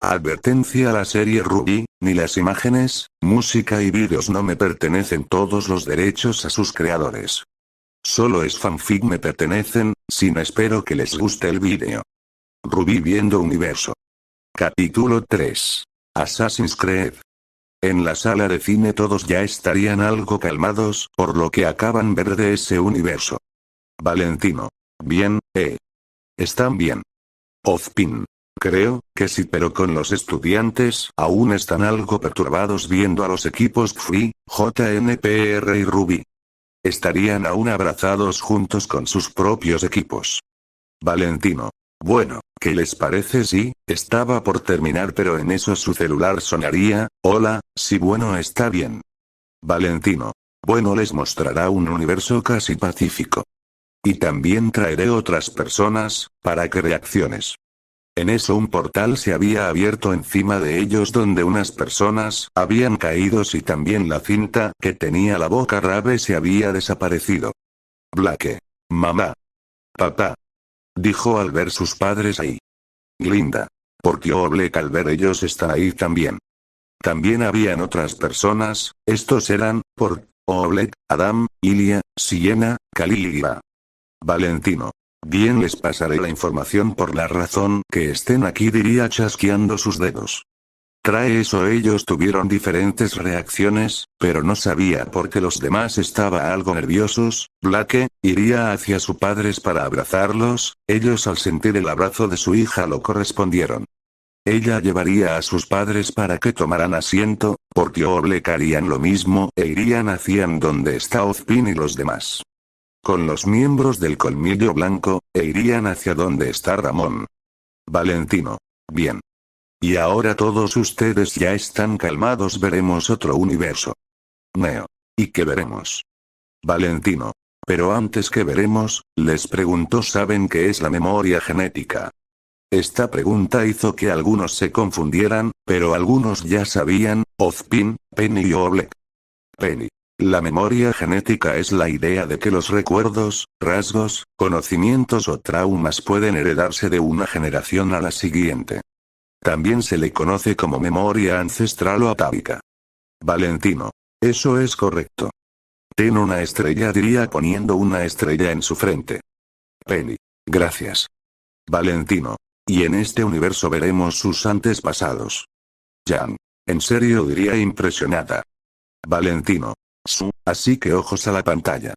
Advertencia: a la serie Ruby, ni las imágenes, música y vídeos no me pertenecen, todos los derechos a sus creadores. Solo es fanfic me pertenecen, espero que les guste el vídeo. Ruby viendo universo. Capítulo 3. Assassin's Creed. En la sala de cine todos ya estarían algo calmados por lo que acaban ver de ese universo. Valentino. Bien, están bien. Ozpin. Creo que sí, pero con los estudiantes aún están algo perturbados viendo a los equipos Free, JNPR y Ruby. Estarían aún abrazados juntos con sus propios equipos. Valentino. Bueno, ¿qué les parece si estaba por terminar, pero en eso su celular sonaría? Hola, sí, bueno, está bien. Valentino. Bueno, les mostrará un universo casi pacífico. Y también traeré otras personas, para que reacciones. En eso un portal se había abierto encima de ellos donde unas personas habían caído y también la cinta que tenía la boca Rabe se había desaparecido. Blake. Mamá. Papá. Dijo al ver sus padres ahí. Glinda. Porque Oblek al ver ellos están ahí también. También habían otras personas, estos eran, por Oblek, Adam, Ilia, Siena, Caligula. Valentino. Bien, les pasaré la información por la razón que estén aquí, diría chasqueando sus dedos. Trae eso. Ellos tuvieron diferentes reacciones, pero no sabía por qué los demás estaba algo nerviosos. Blake iría hacia sus padres para abrazarlos, ellos al sentir el abrazo de su hija lo correspondieron. Ella llevaría a sus padres para que tomaran asiento, porque Oblek harían lo mismo e irían hacia donde está Ozpin y los demás. Con los miembros del Colmillo Blanco, e irían hacia donde está Ramón. Valentino. Bien. Y ahora todos ustedes ya están calmados, veremos otro universo. Neo. ¿Y qué veremos? Valentino. Pero antes que veremos, les pregunto, ¿saben qué es la memoria genética? Esta pregunta hizo que algunos se confundieran, pero algunos ya sabían, Ozpin, Penny y Oblek. Penny. La memoria genética es la idea de que los recuerdos, rasgos, conocimientos o traumas pueden heredarse de una generación a la siguiente. También se le conoce como memoria ancestral o atávica. Valentino. Eso es correcto. Ten una estrella, diría poniendo una estrella en su frente. Penny. Gracias. Valentino. Y en este universo veremos sus antepasados. Jan. En serio, diría impresionada. Valentino. Así que ojos a la pantalla.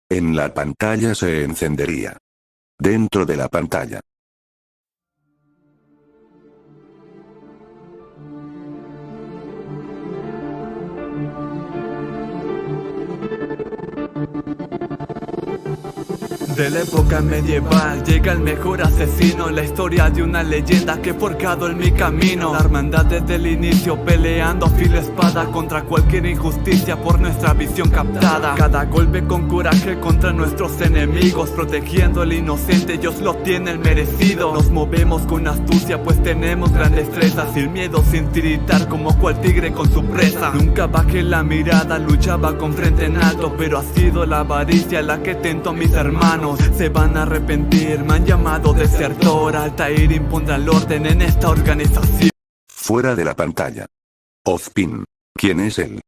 En la pantalla se encendería. Dentro de la pantalla. De la época medieval llega el mejor asesino, la historia de una leyenda que he forjado en mi camino. La hermandad desde el inicio peleando a filo espada contra cualquier injusticia por nuestra visión captada. Cada golpe con coraje contra nuestros enemigos, protegiendo al inocente, ellos lo tienen merecido. Nos movemos con astucia pues tenemos gran destreza, sin miedo, sin tiritar como cual tigre con su presa. Nunca bajé la mirada, luchaba con frente en alto, pero ha sido la avaricia la que tentó a mis hermanos. Se van a arrepentir, me han llamado desertor. Altair impondrá el orden en esta organización. Fuera de la pantalla. Ozpin. ¿Quién es él?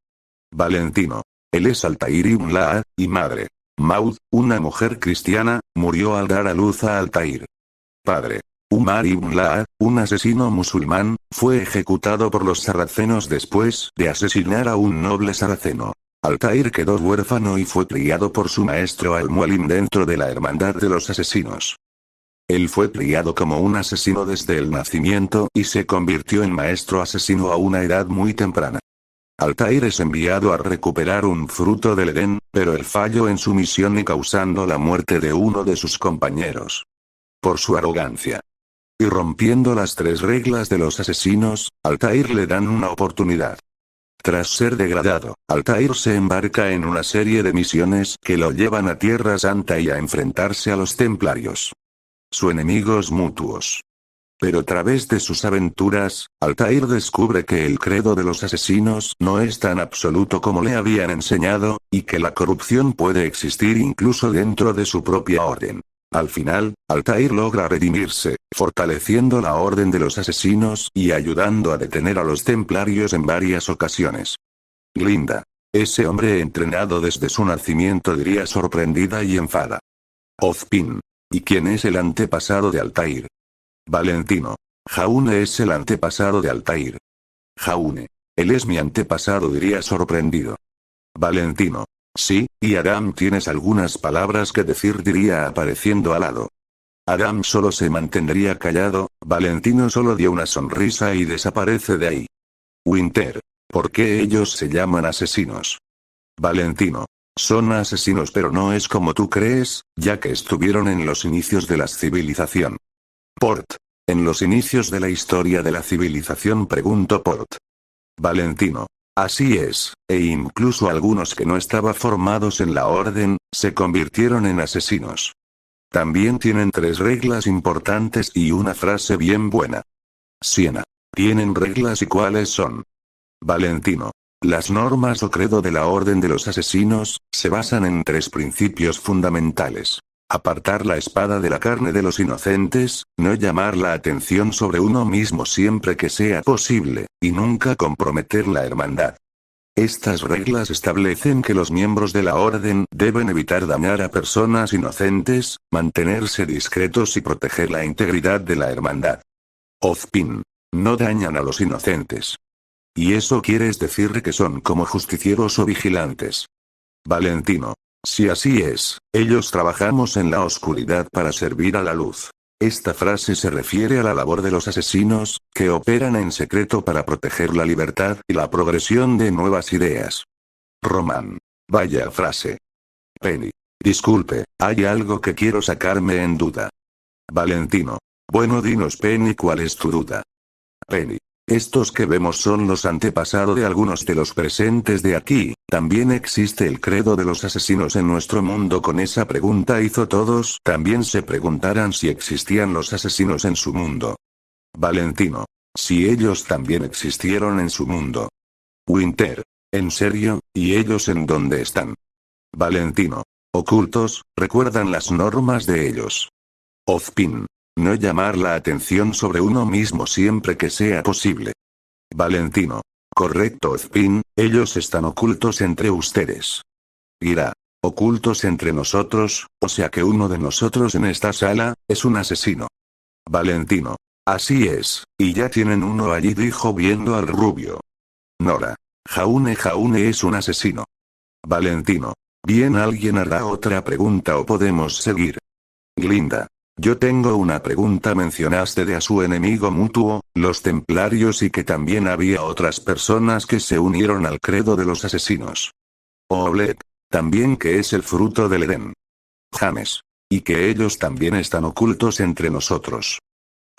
Valentino. Él es Altair ibn Laa, y madre. Maud, una mujer cristiana, murió al dar a luz a Altair. Padre. Umar ibn Laa, un asesino musulmán, fue ejecutado por los sarracenos después de asesinar a un noble sarraceno. Altair quedó huérfano y fue criado por su maestro Al-Mualim dentro de la hermandad de los asesinos. Él fue criado como un asesino desde el nacimiento y se convirtió en maestro asesino a una edad muy temprana. Altair es enviado a recuperar un fruto del Edén, pero él falló en su misión y causando la muerte de uno de sus compañeros. Por su arrogancia. Y rompiendo las 3 reglas de los asesinos, Altair le dan una oportunidad. Tras ser degradado, Altair se embarca en una serie de misiones que lo llevan a Tierra Santa y a enfrentarse a los templarios. Sus enemigos mutuos. Pero a través de sus aventuras, Altair descubre que el credo de los asesinos no es tan absoluto como le habían enseñado, y que la corrupción puede existir incluso dentro de su propia orden. Al final, Altair logra redimirse, fortaleciendo la Orden de los Asesinos y ayudando a detener a los templarios en varias ocasiones. Glinda. Ese hombre entrenado desde su nacimiento, diría sorprendida y enfada. Ozpin. ¿Y quién es el antepasado de Altair? Valentino. Jaune es el antepasado de Altair. Jaune. Él es mi antepasado, diría sorprendido. Valentino. Sí, y Aram, tienes algunas palabras que decir, diría apareciendo al lado. Aram solo se mantendría callado. Valentino solo dio una sonrisa y desaparece de ahí. Winter. ¿Por qué ellos se llaman asesinos? Valentino. Son asesinos, pero no es como tú crees, ya que estuvieron en los inicios de la civilización. Port. ¿En los inicios de la historia de la civilización?, preguntó Port. Valentino. Así es, e incluso algunos que no estaban formados en la orden, se convirtieron en asesinos. También tienen 3 reglas importantes y una frase bien buena. Siena. ¿Tienen reglas y cuáles son? Valentino. Las normas o credo de la Orden de los Asesinos se basan en 3 principios fundamentales. Apartar la espada de la carne de los inocentes, no llamar la atención sobre uno mismo siempre que sea posible, y nunca comprometer la hermandad. Estas reglas establecen que los miembros de la Orden deben evitar dañar a personas inocentes, mantenerse discretos y proteger la integridad de la hermandad. Ozpin. No dañan a los inocentes. ¿Y eso quieres decir que son como justicieros o vigilantes? Valentino. Si así es, ellos trabajamos en la oscuridad para servir a la luz. Esta frase se refiere a la labor de los asesinos, que operan en secreto para proteger la libertad y la progresión de nuevas ideas. Román. Vaya frase. Penny. Disculpe, hay algo que quiero sacarme en duda. Valentino. Bueno, dinos, Penny, ¿cuál es tu duda? Penny. Estos que vemos son los antepasados de algunos de los presentes de aquí. ¿También existe el credo de los asesinos en nuestro mundo? Con esa pregunta hizo todos también se preguntaran si existían los asesinos en su mundo. Valentino. Si ellos también existieron en su mundo. Winter. ¿En serio? ¿Y ellos en dónde están? Valentino. Ocultos, recuerdan las normas de ellos. Ozpin. No llamar la atención sobre uno mismo siempre que sea posible. Valentino. Correcto, Ozpin, ellos están ocultos entre ustedes. Gira. Ocultos entre nosotros, o sea que uno de nosotros en esta sala es un asesino. Valentino. Así es, y ya tienen uno allí, dijo viendo al rubio. Nora. Jaune es un asesino. Valentino. Bien, ¿alguien hará otra pregunta o podemos seguir? Glinda. Yo tengo una pregunta. Mencionaste de a su enemigo mutuo, los templarios, y que también había otras personas que se unieron al credo de los asesinos. Oblek. También que es el fruto del Edén. James. Y que ellos también están ocultos entre nosotros.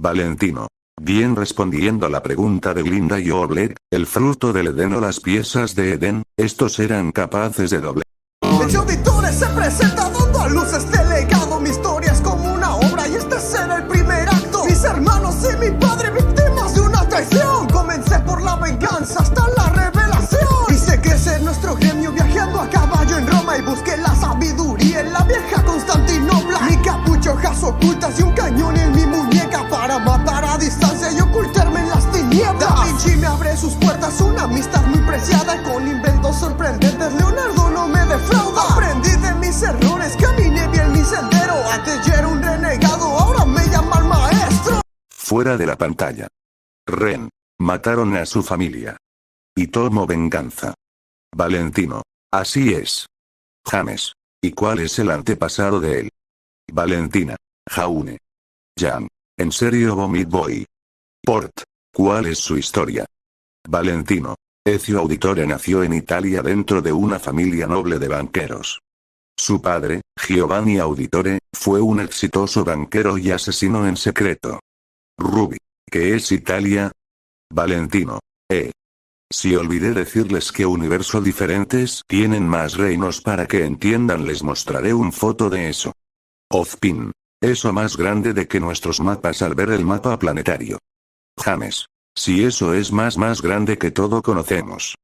Valentino. Bien, respondiendo a la pregunta de Glinda y Oblek, el fruto del Edén o las piezas de Edén, estos eran capaces de doble. El auditores se presenta dando a luz este legado. Mi historia es como una obra y este será el primer acto. Mis hermanos y mi padre víctimas de una traición. Comencé por la venganza hasta la revelación. Hice crecer nuestro gremio viajando a caballo en Roma y busqué la sabiduría en la vieja Constantinopla. Mi capucha, hojas ocultas y un cañón en mi muñeca para matar a distancia y ocultarme en las tinieblas. Da Vinci me abre sus puertas, una amistad muy preciada. Con inventos sorprendentes Leonardo no me defrauda. Aprendí de mis errores, caminé bien mi sendero. Antes ya era un renegado, ahora me llaman maestro. Fuera de la pantalla. Ren. Mataron a su familia. Y tomo venganza. Valentino. Así es. James. ¿Y cuál es el antepasado de él? Valentina. Jaune. Jan. ¿En serio, Vomit Boy? Port. ¿Cuál es su historia? Valentino. Ezio Auditore nació en Italia dentro de una familia noble de banqueros. Su padre, Giovanni Auditore, fue un exitoso banquero y asesino en secreto. Ruby. ¿Qué es Italia? Valentino. Si olvidé decirles que universos diferentes tienen más reinos. Para que entiendan les mostraré un foto de eso. Ozpin. Eso más grande de que nuestros mapas al ver el mapa planetario. James. Si eso es más grande que todo conocemos.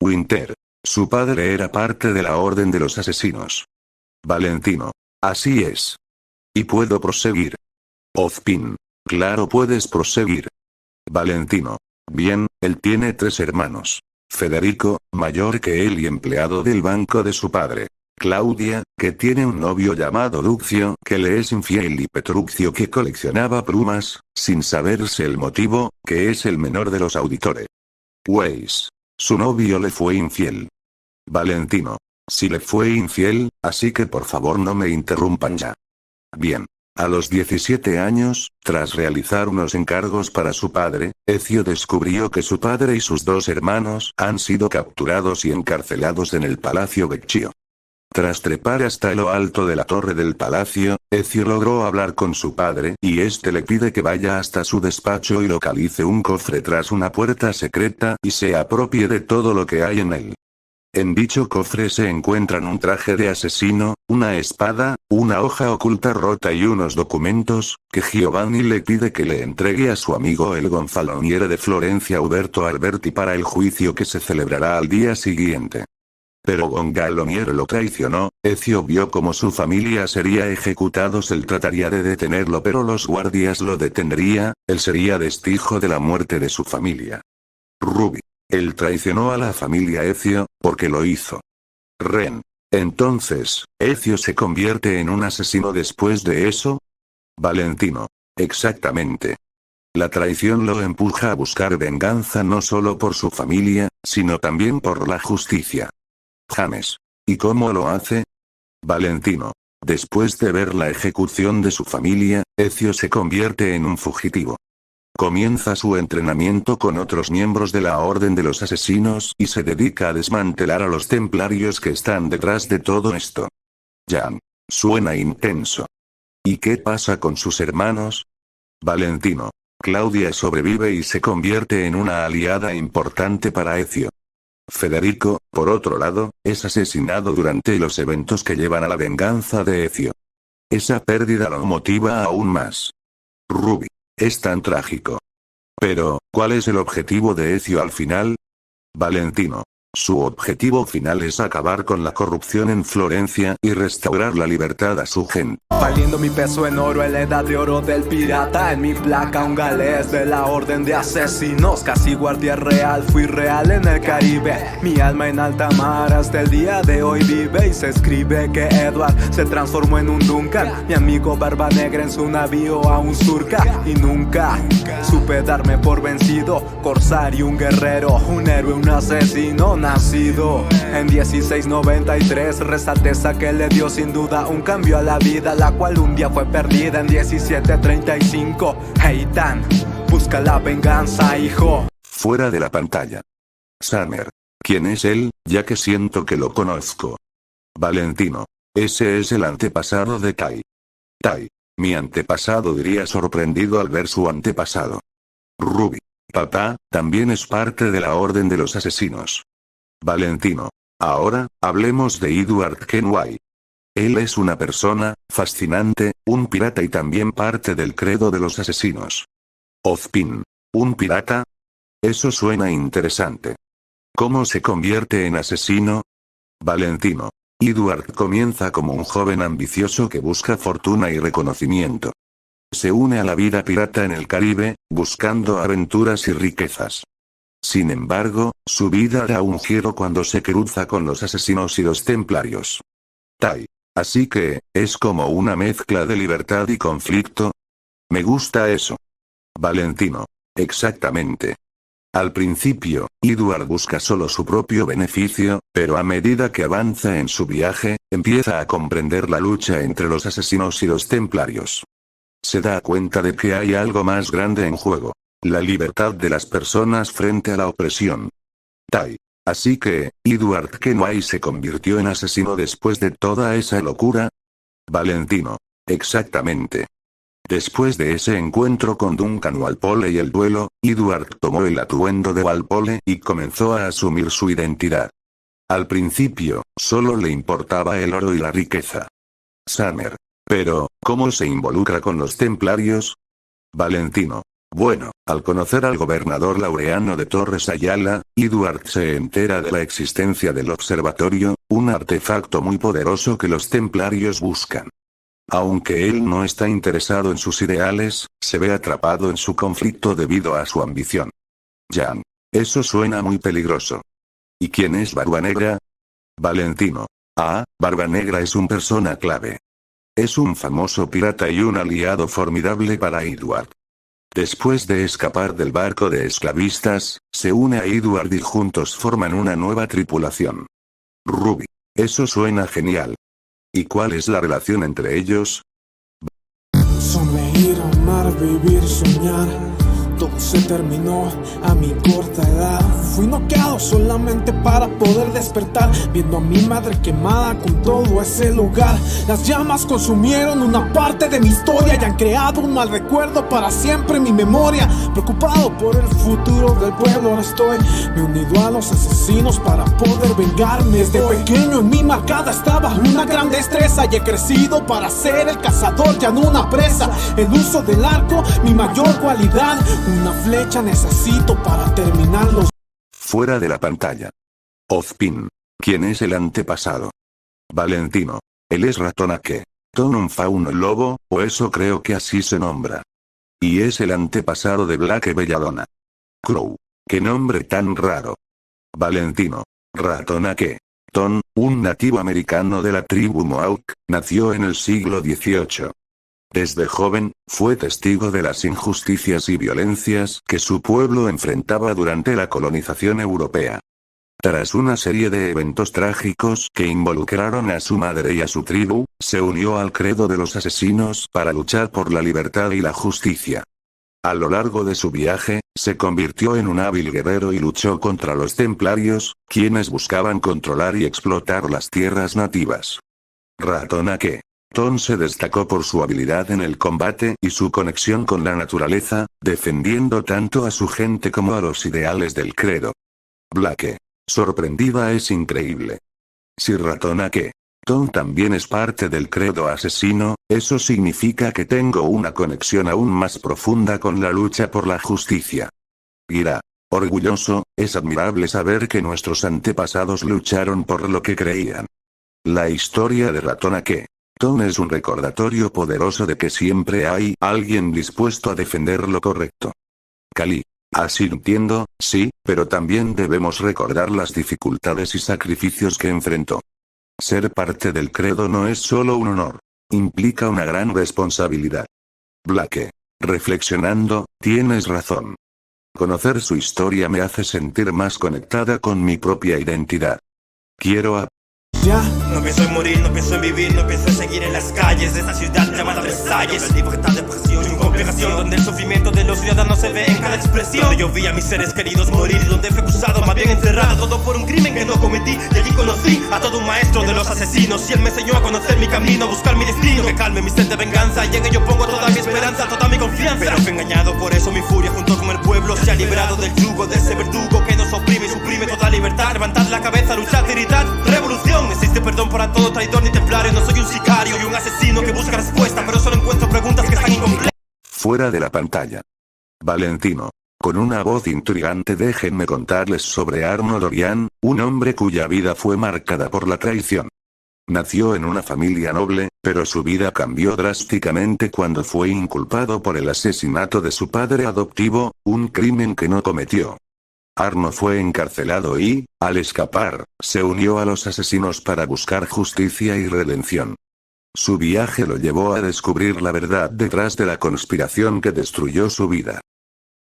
Winter. Su padre era parte de la Orden de los Asesinos. Valentino. Así es. Y puedo proseguir. Ozpin. Claro, puedes proseguir. Valentino. Bien, él tiene 3 hermanos. Federico, mayor que él y empleado del banco de su padre. Claudia, que tiene un novio llamado Duccio, que le es infiel, y Petruccio, que coleccionaba plumas, sin saberse el motivo, que es el menor de los auditores. Weiss. Su novio le fue infiel. Valentino. Sí le fue infiel, así que por favor no me interrumpan ya. Bien. A los 17 años, tras realizar unos encargos para su padre, Ezio descubrió que su padre y sus 2 hermanos han sido capturados y encarcelados en el Palacio Vecchio. Tras trepar hasta lo alto de la torre del palacio, Ezio logró hablar con su padre y este le pide que vaya hasta su despacho y localice un cofre tras una puerta secreta y se apropie de todo lo que hay en él. En dicho cofre se encuentran un traje de asesino, una espada, una hoja oculta rota y unos documentos, que Giovanni le pide que le entregue a su amigo el gonfaloniere de Florencia Uberto Alberti para el juicio que se celebrará al día siguiente. Pero Gonfaloniere lo traicionó. Ezio vio como su familia sería ejecutados, él trataría de detenerlo pero los guardias lo detendría, él sería testigo de la muerte de su familia. Ruby. Él traicionó a la familia Ezio, porque lo hizo. Ren. Entonces, ¿Ezio se convierte en un asesino después de eso? Valentino. Exactamente. La traición lo empuja a buscar venganza no solo por su familia, sino también por la justicia. James. ¿Y cómo lo hace? Valentino. Después de ver la ejecución de su familia, Ezio se convierte en un fugitivo. Comienza su entrenamiento con otros miembros de la Orden de los Asesinos y se dedica a desmantelar a los templarios que están detrás de todo esto. Jan. Suena intenso. ¿Y qué pasa con sus hermanos? Valentino. Claudia sobrevive y se convierte en una aliada importante para Ezio. Federico, por otro lado, es asesinado durante los eventos que llevan a la venganza de Ezio. Esa pérdida lo motiva aún más. Ruby. Es tan trágico. Pero, ¿cuál es el objetivo de Ezio al final? Valentino. Su objetivo final es acabar con la corrupción en Florencia y restaurar la libertad a su gente. Valiendo mi peso en oro en la edad de oro del pirata. En mi placa un galés de la orden de asesinos. Casi guardia real, fui real en el Caribe. Mi alma en alta mar hasta el día de hoy vive. Y se escribe que Edward se transformó en un Duncan. Mi amigo Barba Negra en su navío aún surca. Y nunca supe darme por vencido. Corsario, un guerrero, un héroe, un asesino nacido en 1693, resalteza que le dio sin duda un cambio a la vida, la cual un día fue perdida en 1735. Heitan, busca la venganza, hijo. Fuera de la pantalla. Summer. ¿Quién es él, ya que siento que lo conozco? Valentino. Ese es el antepasado de Tai. Tai. Mi antepasado diría sorprendido al ver su antepasado. Ruby. Papá, también es parte de la Orden de los Asesinos. Valentino. Ahora, hablemos de Edward Kenway. Él es una persona fascinante, un pirata y también parte del credo de los asesinos. Ozpin. ¿Un pirata? Eso suena interesante. ¿Cómo se convierte en asesino? Valentino. Edward comienza como un joven ambicioso que busca fortuna y reconocimiento. Se une a la vida pirata en el Caribe, buscando aventuras y riquezas. Sin embargo, su vida da un giro cuando se cruza con los asesinos y los templarios. Tai. Así que, es como una mezcla de libertad y conflicto. Me gusta eso. Valentino. Exactamente. Al principio, Edward busca solo su propio beneficio, pero a medida que avanza en su viaje, empieza a comprender la lucha entre los asesinos y los templarios. Se da cuenta de que hay algo más grande en juego. La libertad de las personas frente a la opresión. Tai. Así que, Edward Kenway se convirtió en asesino después de toda esa locura. Valentino. Exactamente. Después de ese encuentro con Duncan Walpole y el duelo, Edward tomó el atuendo de Walpole y comenzó a asumir su identidad. Al principio, solo le importaba el oro y la riqueza. Summer. Pero, ¿cómo se involucra con los templarios? Valentino. Bueno, al conocer al gobernador Laureano de Torres Ayala, Edward se entera de la existencia del observatorio, un artefacto muy poderoso que los templarios buscan. Aunque él no está interesado en sus ideales, se ve atrapado en su conflicto debido a su ambición. Jan. Eso suena muy peligroso. ¿Y quién es Barba Negra? Valentino. Ah, Barba Negra es un persona clave. Es un famoso pirata y un aliado formidable para Edward. Después de escapar del barco de esclavistas, se une a Edward y juntos forman una nueva tripulación. Ruby. Eso suena genial. ¿Y cuál es la relación entre ellos? Sonreír, amar, vivir, soñar. Todo se terminó a mi corta edad. Fui noqueado solamente para poder despertar, viendo a mi madre quemada con todo ese lugar. Las llamas consumieron una parte de mi historia y han creado un mal recuerdo para siempre en mi memoria. Preocupado por el futuro del pueblo, ahora estoy me he unido a los asesinos para poder vengarme. Desde pequeño en mi marcada estaba una gran destreza y he crecido para ser el cazador, ya no una presa. El uso del arco, mi mayor cualidad. Una flecha necesito para terminarlos. Fuera de la pantalla. Ozpin. ¿Quién es el antepasado? Valentino. Él es Ratonaque. Ton un fauno lobo, o eso creo que así se nombra. Y es el antepasado de Black Belladonna. Crow. ¿Qué nombre tan raro? Valentino. Ratonaque. Ton, un nativo americano de la tribu Mohawk, nació en el siglo XVIII. Desde joven, fue testigo de las injusticias y violencias que su pueblo enfrentaba durante la colonización europea. Tras una serie de eventos trágicos que involucraron a su madre y a su tribu, se unió al credo de los asesinos para luchar por la libertad y la justicia. A lo largo de su viaje, se convirtió en un hábil guerrero y luchó contra los templarios, quienes buscaban controlar y explotar las tierras nativas. Ratonaque. Ton se destacó por su habilidad en el combate y su conexión con la naturaleza, defendiendo tanto a su gente como a los ideales del credo. Blake. Sorprendida es increíble. Si Ratonaque. Ton también es parte del credo asesino, eso significa que tengo una conexión aún más profunda con la lucha por la justicia. Gira. Orgulloso, es admirable saber que nuestros antepasados lucharon por lo que creían. La historia de Ratonaque. Ton es un recordatorio poderoso de que siempre hay alguien dispuesto a defender lo correcto. Kali. Asintiendo, sí, pero también debemos recordar las dificultades y sacrificios que enfrentó. Ser parte del credo no es solo un honor. Implica una gran responsabilidad. Blake. Reflexionando, tienes razón. Conocer su historia me hace sentir más conectada con mi propia identidad. Quiero a... Ya. No pienso en morir, no pienso en vivir, no pienso en seguir en las calles de esta ciudad llamada Versalles. Libertad de expresión y complicación, donde el sufrimiento de los ciudadanos se ve en cada expresión. Donde yo vi a mis seres queridos morir y donde fue acusado, más bien encerrado, todo por un crimen que no cometí. Y allí conocí a todo un maestro de los asesinos y él me enseñó a conocer mi camino, a buscar mi destino, que calme mi sed de venganza. Y en ello pongo toda mi esperanza, toda mi confianza. Pero fui engañado, por eso mi furia junto con el pueblo se ha librado del yugo de ese verdugo que nos oprime y suprime toda libertad. Levantad la cabeza, luchad, gritad, revolución. Existe perdón para todo traidor ni templario. No soy un sicario y un asesino que busca respuesta, pero solo encuentro preguntas que están incompletas. Fuera de la pantalla. Valentino. Con una voz intrigante déjenme contarles sobre Arno Dorian, un hombre cuya vida fue marcada por la traición. Nació en una familia noble, pero su vida cambió drásticamente cuando fue inculpado por el asesinato de su padre adoptivo, un crimen que no cometió. Arno fue encarcelado y, al escapar, se unió a los asesinos para buscar justicia y redención. Su viaje lo llevó a descubrir la verdad detrás de la conspiración que destruyó su vida.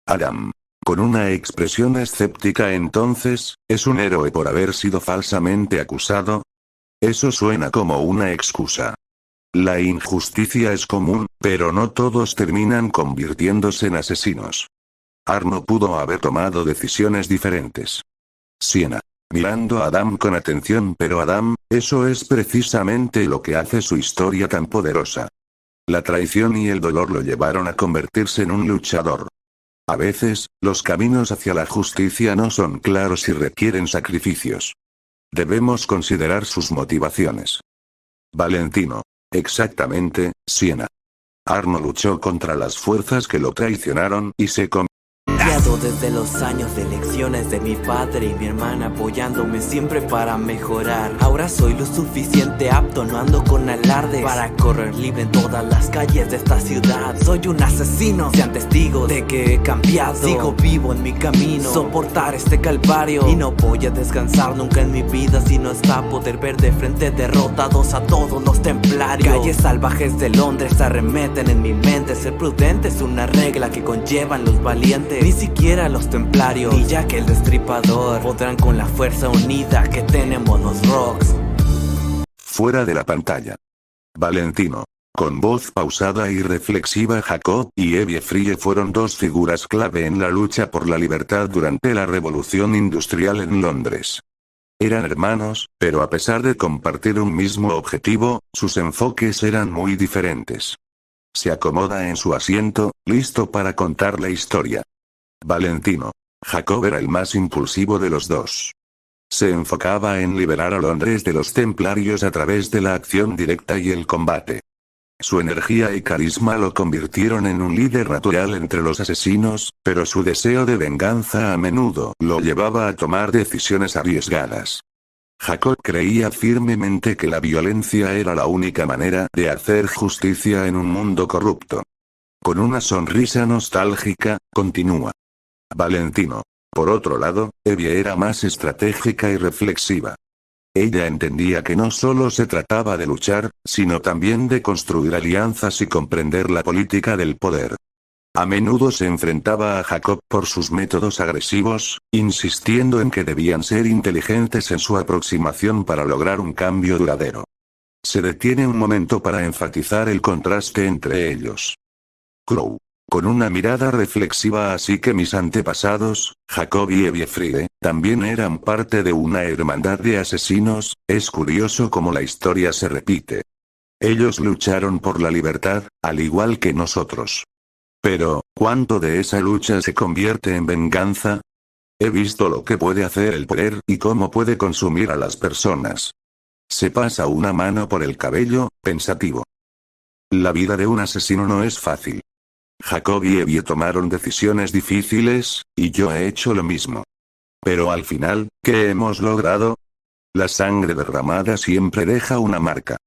Adam. Con una expresión escéptica entonces, ¿es un héroe por haber sido falsamente acusado? Eso suena como una excusa. La injusticia es común, pero no todos terminan convirtiéndose en asesinos. Arno pudo haber tomado decisiones diferentes. Siena. Mirando a Adam con atención, pero Adam, eso es precisamente lo que hace su historia tan poderosa. La traición y el dolor lo llevaron a convertirse en un luchador. A veces, los caminos hacia la justicia no son claros y requieren sacrificios. Debemos considerar sus motivaciones. Valentino. Exactamente, Siena. Arno luchó contra las fuerzas que lo traicionaron y se convirtió cambiado desde los años de lecciones de mi padre y mi hermana apoyándome siempre para mejorar. Ahora soy lo suficiente apto, no ando con alardes, para correr libre en todas las calles de esta ciudad. Soy un asesino, sean testigos de que he cambiado. Sigo vivo en mi camino, soportar este calvario, y no voy a descansar nunca en mi vida si no está poder ver de frente derrotados a todos los templarios. Calles salvajes de Londres arremeten en mi mente. Ser prudente es una regla que conllevan los valientes. Ni siquiera los templarios, ni Jack el Destripador podrán con la fuerza unida que tenemos los Rocks. Fuera de la pantalla. Valentino. Con voz pausada y reflexiva, Jacob y Evie Frye fueron dos figuras clave en la lucha por la libertad durante la Revolución Industrial en Londres. Eran hermanos, pero a pesar de compartir un mismo objetivo, sus enfoques eran muy diferentes. Se acomoda en su asiento, listo para contar la historia. Valentino. Jacob era el más impulsivo de los dos. Se enfocaba en liberar a Londres de los templarios a través de la acción directa y el combate. Su energía y carisma lo convirtieron en un líder natural entre los asesinos, pero su deseo de venganza a menudo lo llevaba a tomar decisiones arriesgadas. Jacob creía firmemente que la violencia era la única manera de hacer justicia en un mundo corrupto. Con una sonrisa nostálgica, continúa. Valentino. Por otro lado, Evie era más estratégica y reflexiva. Ella entendía que no solo se trataba de luchar, sino también de construir alianzas y comprender la política del poder. A menudo se enfrentaba a Jacob por sus métodos agresivos, insistiendo en que debían ser inteligentes en su aproximación para lograr un cambio duradero. Se detiene un momento para enfatizar el contraste entre ellos. Crow. Con una mirada reflexiva, así que mis antepasados, Jacob y Evie Frye, también eran parte de una hermandad de asesinos. Es curioso cómo la historia se repite. Ellos lucharon por la libertad, al igual que nosotros. Pero, ¿cuánto de esa lucha se convierte en venganza? He visto lo que puede hacer el poder y cómo puede consumir a las personas. Se pasa una mano por el cabello, pensativo. La vida de un asesino no es fácil. Jacob y Evie tomaron decisiones difíciles, y yo he hecho lo mismo. Pero al final, ¿qué hemos logrado? La sangre derramada siempre deja una marca.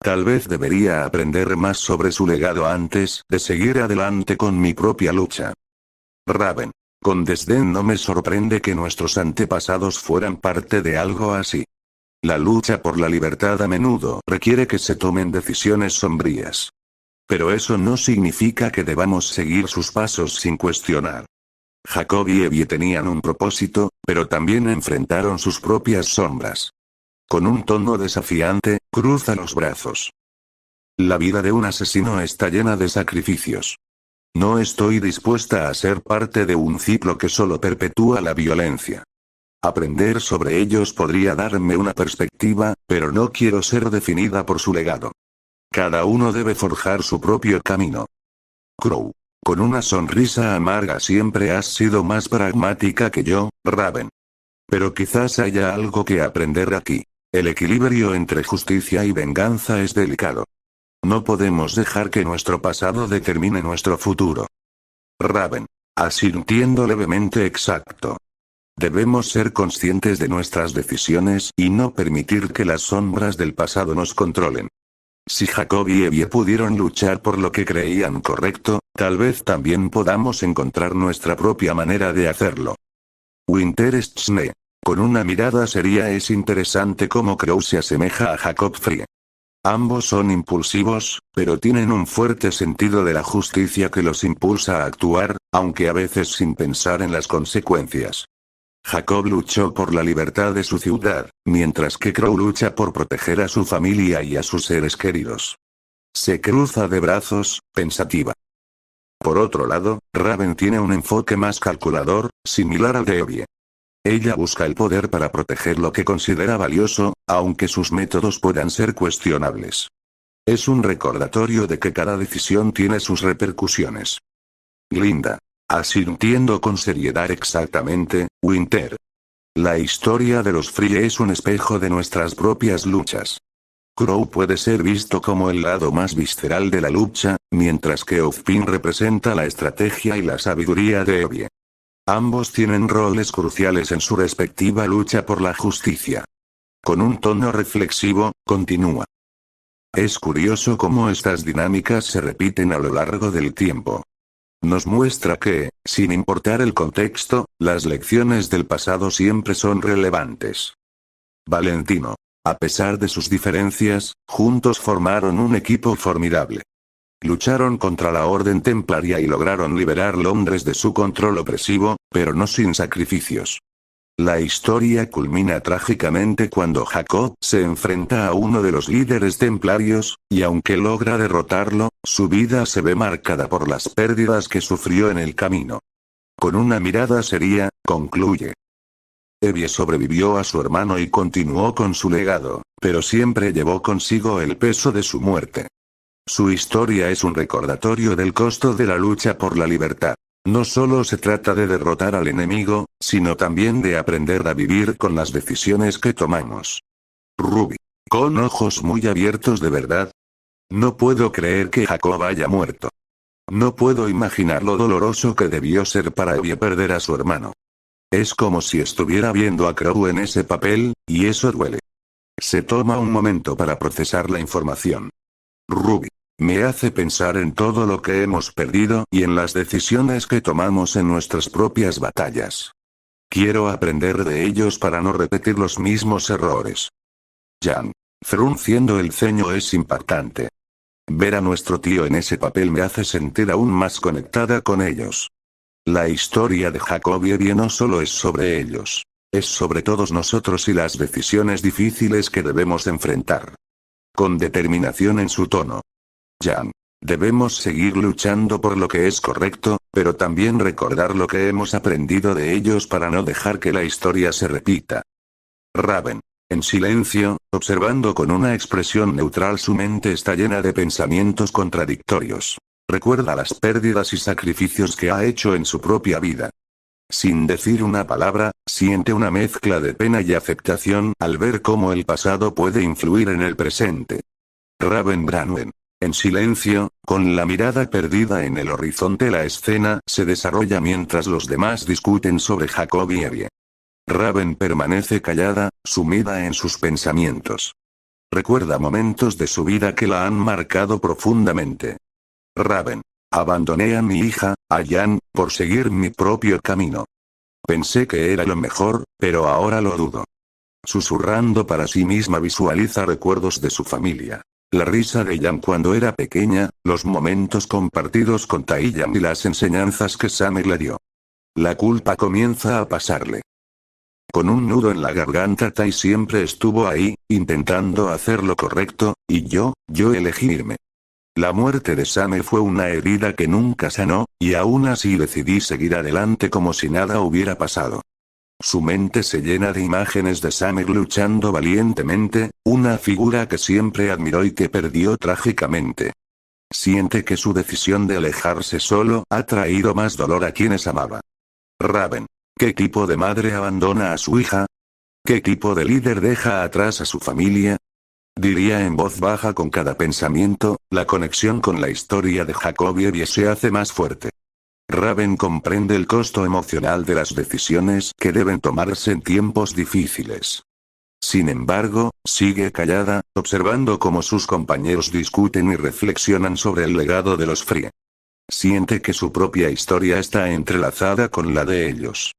Tal vez debería aprender más sobre su legado antes de seguir adelante con mi propia lucha. Raven. Con desdén, no me sorprende que nuestros antepasados fueran parte de algo así. La lucha por la libertad a menudo requiere que se tomen decisiones sombrías. Pero eso no significa que debamos seguir sus pasos sin cuestionar. Jacob y Evie tenían un propósito, pero también enfrentaron sus propias sombras. Con un tono desafiante, cruza los brazos. La vida de un asesino está llena de sacrificios. No estoy dispuesta a ser parte de un ciclo que solo perpetúa la violencia. Aprender sobre ellos podría darme una perspectiva, pero no quiero ser definida por su legado. Cada uno debe forjar su propio camino. Crow. Con una sonrisa amarga, siempre has sido más pragmática que yo, Raven. Pero quizás haya algo que aprender aquí. El equilibrio entre justicia y venganza es delicado. No podemos dejar que nuestro pasado determine nuestro futuro. Raven. Asintiendo levemente, exacto. Debemos ser conscientes de nuestras decisiones y no permitir que las sombras del pasado nos controlen. Si Jacob y Evie pudieron luchar por lo que creían correcto, tal vez también podamos encontrar nuestra propia manera de hacerlo. Winterschne. Con una mirada seria, es interesante cómo Crow se asemeja a Jacob Frye. Ambos son impulsivos, pero tienen un fuerte sentido de la justicia que los impulsa a actuar, aunque a veces sin pensar en las consecuencias. Jacob luchó por la libertad de su ciudad, mientras que Crow lucha por proteger a su familia y a sus seres queridos. Se cruza de brazos, pensativa. Por otro lado, Raven tiene un enfoque más calculador, similar al de Evie. Ella busca el poder para proteger lo que considera valioso, aunque sus métodos puedan ser cuestionables. Es un recordatorio de que cada decisión tiene sus repercusiones. Glinda. Asintiendo con seriedad, exactamente, Winter. La historia de los Frye es un espejo de nuestras propias luchas. Crow puede ser visto como el lado más visceral de la lucha, mientras que Ozpin representa la estrategia y la sabiduría de Evie. Ambos tienen roles cruciales en su respectiva lucha por la justicia. Con un tono reflexivo, continúa. Es curioso cómo estas dinámicas se repiten a lo largo del tiempo. Nos muestra que, sin importar el contexto, las lecciones del pasado siempre son relevantes. Valentino. A pesar de sus diferencias, juntos formaron un equipo formidable. Lucharon contra la Orden Templaria y lograron liberar Londres de su control opresivo, pero no sin sacrificios. La historia culmina trágicamente cuando Jacob se enfrenta a uno de los líderes templarios, y aunque logra derrotarlo, su vida se ve marcada por las pérdidas que sufrió en el camino. Con una mirada seria, concluye. Evie sobrevivió a su hermano y continuó con su legado, pero siempre llevó consigo el peso de su muerte. Su historia es un recordatorio del costo de la lucha por la libertad. No solo se trata de derrotar al enemigo, sino también de aprender a vivir con las decisiones que tomamos. Ruby. Con ojos muy abiertos de verdad. No puedo creer que Jacob haya muerto. No puedo imaginar lo doloroso que debió ser para Evie perder a su hermano. Es como si estuviera viendo a Crow en ese papel, y eso duele. Se toma un momento para procesar la información. Ruby. Me hace pensar en todo lo que hemos perdido y en las decisiones que tomamos en nuestras propias batallas. Quiero aprender de ellos para no repetir los mismos errores. Jan. Frunciendo el ceño es impactante. Ver a nuestro tío en ese papel me hace sentir aún más conectada con ellos. La historia de Jacob y Evie no solo es sobre ellos. Es sobre todos nosotros y las decisiones difíciles que debemos enfrentar. Con determinación en su tono. Jan. Debemos seguir luchando por lo que es correcto, pero también recordar lo que hemos aprendido de ellos para no dejar que la historia se repita. Raven. En silencio, observando con una expresión neutral, su mente está llena de pensamientos contradictorios. Recuerda las pérdidas y sacrificios que ha hecho en su propia vida. Sin decir una palabra, siente una mezcla de pena y aceptación al ver cómo el pasado puede influir en el presente. Raven Branwen. En silencio, con la mirada perdida en el horizonte, la escena se desarrolla mientras los demás discuten sobre Jacob y Evie. Raven permanece callada, sumida en sus pensamientos. Recuerda momentos de su vida que la han marcado profundamente. Raven. Abandoné a mi hija, a Jan, por seguir mi propio camino. Pensé que era lo mejor, pero ahora lo dudo. Susurrando para sí misma visualiza recuerdos de su familia. La risa de Jan cuando era pequeña, los momentos compartidos con Taiyam y las enseñanzas que Summer le dio. La culpa comienza a pasarle. Con un nudo en la garganta, Tai siempre estuvo ahí, intentando hacer lo correcto, y yo elegí irme. La muerte de Summer fue una herida que nunca sanó, y aún así decidí seguir adelante como si nada hubiera pasado. Su mente se llena de imágenes de Summer luchando valientemente, una figura que siempre admiró y que perdió trágicamente. Siente que su decisión de alejarse solo ha traído más dolor a quienes amaba. Raven. ¿Qué tipo de madre abandona a su hija? ¿Qué tipo de líder deja atrás a su familia? Diría en voz baja con cada pensamiento, la conexión con la historia de Jacob y Evie se hace más fuerte. Raven comprende el costo emocional de las decisiones que deben tomarse en tiempos difíciles. Sin embargo, sigue callada, observando cómo sus compañeros discuten y reflexionan sobre el legado de los Free. Siente que su propia historia está entrelazada con la de ellos.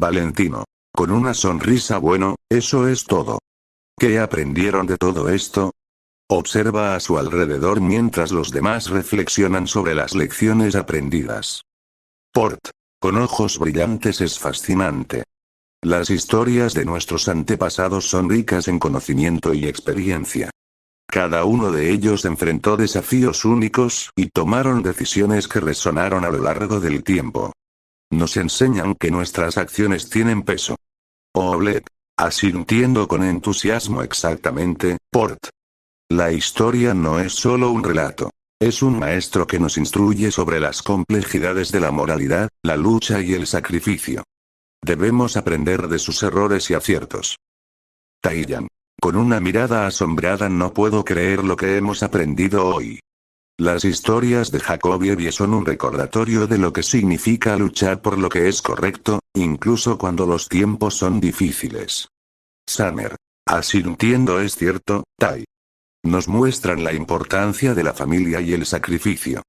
Valentino. Con una sonrisa. Bueno, eso es todo. ¿Qué aprendieron de todo esto? Observa a su alrededor mientras los demás reflexionan sobre las lecciones aprendidas. Port. Con ojos brillantes es fascinante. Las historias de nuestros antepasados son ricas en conocimiento y experiencia. Cada uno de ellos enfrentó desafíos únicos y tomaron decisiones que resonaron a lo largo del tiempo. Nos enseñan que nuestras acciones tienen peso. Oleg. Asintiendo con entusiasmo. Exactamente, Port. La historia no es solo un relato. Es un maestro que nos instruye sobre las complejidades de la moralidad, la lucha y el sacrificio. Debemos aprender de sus errores y aciertos. Taiyan. Con una mirada asombrada. No puedo creer lo que hemos aprendido hoy. Las historias de Jacobievie son un recordatorio de lo que significa luchar por lo que es correcto, incluso cuando los tiempos son difíciles. Summer. Asintiendo. Es cierto, Tai. Nos muestran la importancia de la familia y el sacrificio.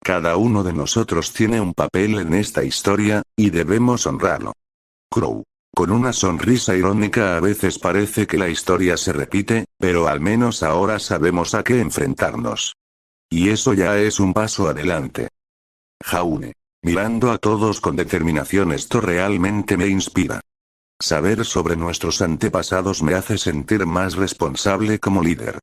Cada uno de nosotros tiene un papel en esta historia, y debemos honrarlo. Crow. Con una sonrisa irónica. A veces parece que la historia se repite, pero al menos ahora sabemos a qué enfrentarnos. Y eso ya es un paso adelante. Jaune. Mirando a todos con determinación. Esto realmente me inspira. Saber sobre nuestros antepasados me hace sentir más responsable como líder.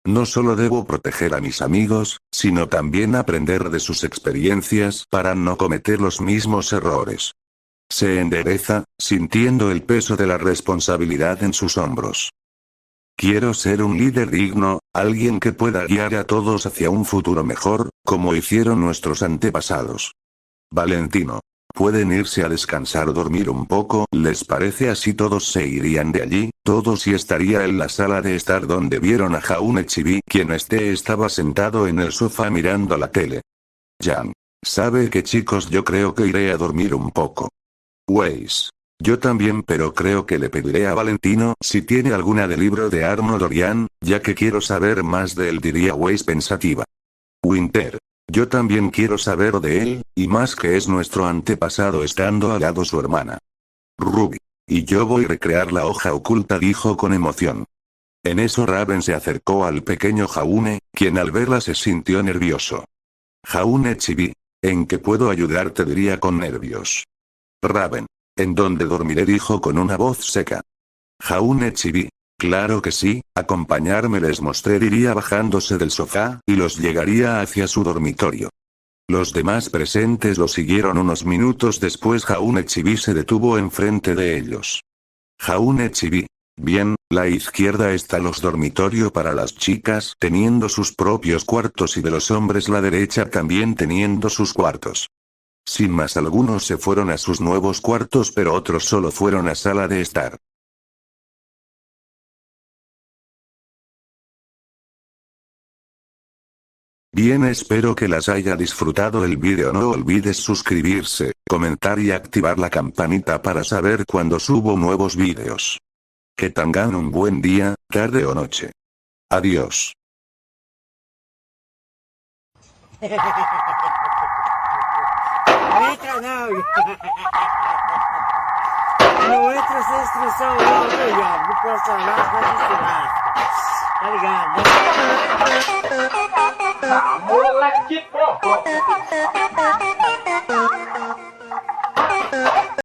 No solo debo proteger a mis amigos, sino también aprender de sus experiencias para no cometer los mismos errores. Se endereza, sintiendo el peso de la responsabilidad en sus hombros. Quiero ser un líder digno, alguien que pueda guiar a todos hacia un futuro mejor, como hicieron nuestros antepasados. Valentino. Pueden irse a descansar, dormir un poco. ¿Les parece? Así todos se irían de allí, todos, y estaría en la sala de estar donde vieron a Jaune Chibi, quien estaba sentado en el sofá mirando la tele. Jan. ¿Sabe qué, chicos? Yo creo que iré a dormir un poco. Weiss. Yo también, pero creo que le pediré a Valentino si tiene alguna del libro de Arno Dorian, ya que quiero saber más de él, diría Weiss pensativa. Winter. Yo también quiero saber de él, y más que es nuestro antepasado estando al lado su hermana. Ruby. Y yo voy a recrear la hoja oculta, dijo con emoción. En eso Raven se acercó al pequeño Jaune, quien al verla se sintió nervioso. Jaune Chibi. ¿En qué puedo ayudarte?, diría con nervios. Raven. ¿En dónde dormiré?, dijo con una voz seca. Jaune Chibi. Claro que sí, acompañarme, les mostré, diría bajándose del sofá, y los llegaría hacia su dormitorio. Los demás presentes lo siguieron. Unos minutos después Jaune Chibi se detuvo enfrente de ellos. Jaune Chibi. Bien, la izquierda está los dormitorios para las chicas, teniendo sus propios cuartos, y de los hombres la derecha también teniendo sus cuartos. Sin más, algunos se fueron a sus nuevos cuartos, pero otros solo fueron a sala de estar. Bien, espero que las haya disfrutado el vídeo. No olvides suscribirse, comentar y activar la campanita para saber cuando subo nuevos vídeos. Que tengan un buen día, tarde o noche. Adiós. Lo nuestro es destrozado, no pasa nada, tá ligado? Moleque, porra!